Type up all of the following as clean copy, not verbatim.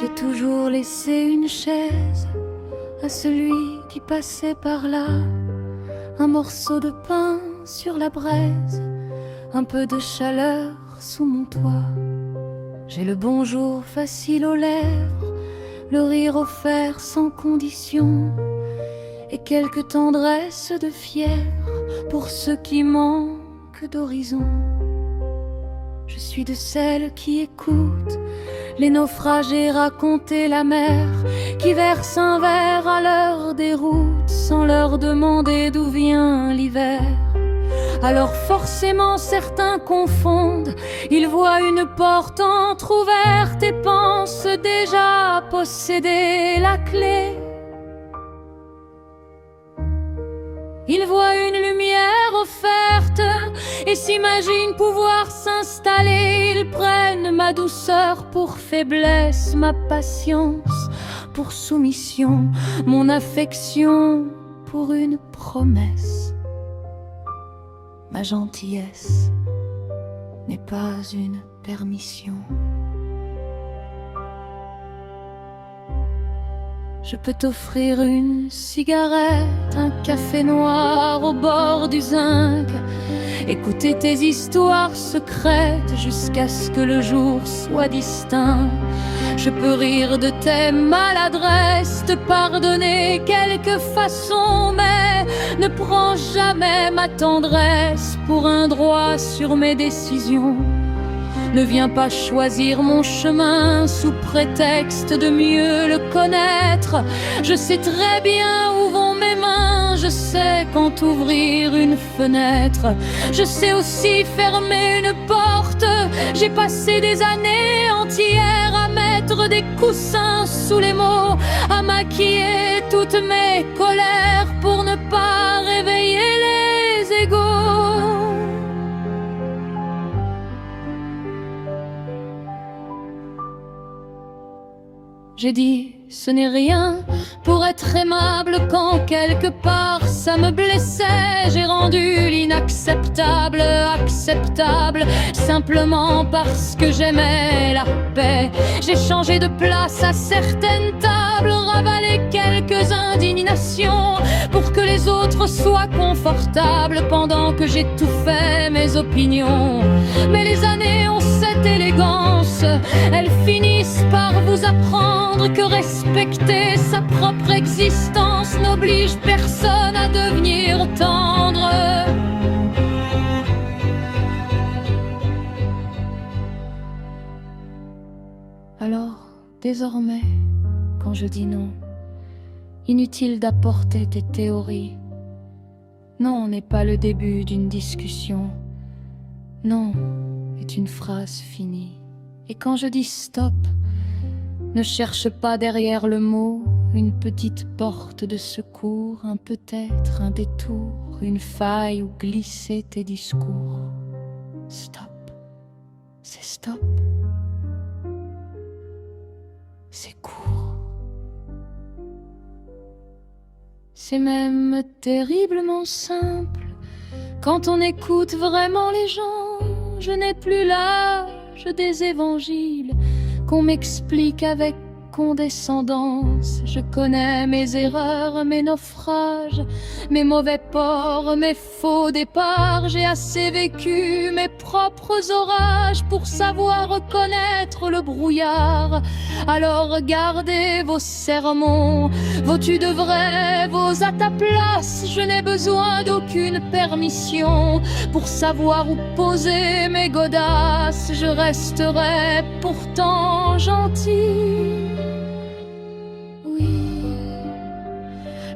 J'ai toujours laissé une chaise à celui qui passait par là, un morceau de pain sur la braise, un peu de chaleur sous mon toit. J'ai le bonjour facile aux lèvres, le rire offert sans condition, et quelques tendresses de fier pour ceux qui manquent d'horizon. Je suis de celles qui écoutent les naufragés raconter la mer, qui verse un verre à leur déroute sans leur demander d'où vient l'hiver. Alors forcément certains confondent, ils voient une porte entr'ouverte et pensent déjà posséder la clé. Ils voient une lumière offerte et s'imaginent pouvoir s'installer. Ils prennent ma douceur pour faiblesse, ma patience pour soumission, mon affection pour une promesse. Ma gentillesse n'est pas une permission. Je peux t'offrir une cigarette, un café noir au bord du zinc, écouter tes histoires secrètes jusqu'à ce que le jour soit distinct. Je peux rire de tes maladresses, te pardonner quelques façons, mais ne prends jamais ma tendresse pour un droit sur mes décisions. Ne viens pas choisir mon chemin sous prétexte de mieux le connaître. Je sais très bien où vont mes mains, je sais quand ouvrir une fenêtre. Je sais aussi fermer une porte. J'ai passé des années entières à mettre des coussins sous les mots, à maquiller toutes mes colères pour ne pas réveiller les égos. J'ai dit, ce n'est rien pour être aimable quand quelque part ça me blessait. J'ai rendu l'inacceptable acceptable simplement parce que j'aimais la paix. J'ai changé de place à certaines tables, ravalé quelques indignations pour que les autres soient confortables pendant que j'étouffais mes opinions. Mais les années ont cette élégance, elles finissent par vous apprendre que respecter sa propre existence n'oblige personne à devenir tendre. Alors, désormais, quand je dis non, inutile d'apporter tes théories. Non n'est pas le début d'une discussion. Non est une phrase finie. Et quand je dis stop, ne cherche pas derrière le mot une petite porte de secours, un peut-être, un détour, une faille où glisser tes discours. Stop, c'est stop. C'est court. C'est même terriblement simple quand on écoute vraiment les gens. Je n'ai plus l'âge des évangiles qu'on m'explique avec condescendance. Je connais mes erreurs, mes naufrages, mes mauvais ports, mes faux départs. J'ai assez vécu mes propres orages pour savoir reconnaître le brouillard. Alors gardez vos sermons, vos tu devrais, vos à ta place. Je n'ai besoin d'aucune permission pour savoir où poser mes godasses. Je resterai pourtant gentil.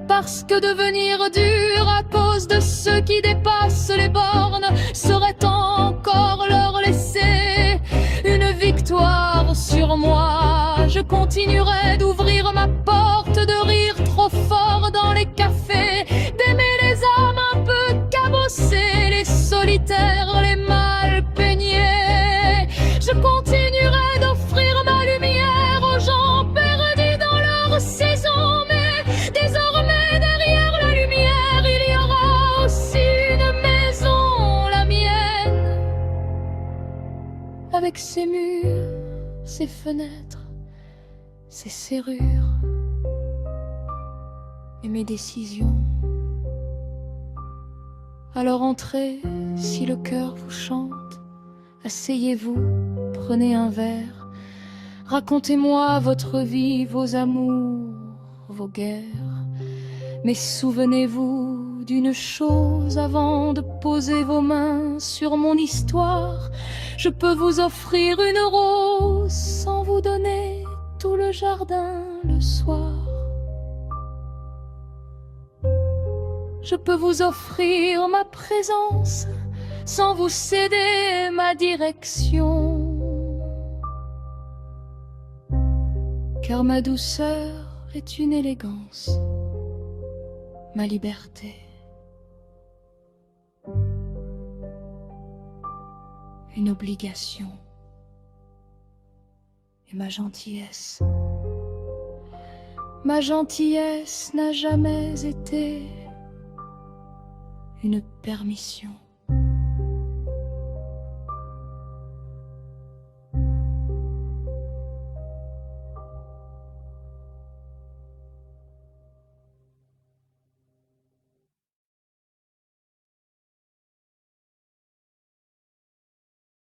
Parce que devenir dur à cause de ceux qui dépassent les bornes serait encore leur laisser une victoire sur moi. Je continuerai d'ouvrir ma porte, de rire trop fort dans les cafés, d'aimer les âmes un peu cabossées, les solitaires, les mal peignés. Je continuerai d'offrir ma lumière aux gens perdus dans leur saison. Avec ses murs, ses fenêtres ses serrures et mes décisions. Alors entrez, si le cœur vous chante, asseyez-vous, prenez un verre, racontez-moi votre vie, vos amours, vos guerres. Mais souvenez-vous d'une chose avant de poser vos mains sur mon histoire. Je peux vous offrir une rose sans vous donner tout le jardin le soir. Je peux vous offrir ma présence sans vous céder ma direction. Car ma douceur est une élégance, ma liberté. Une obligation. Et ma gentillesse. Ma gentillesse n'a jamais été une permission.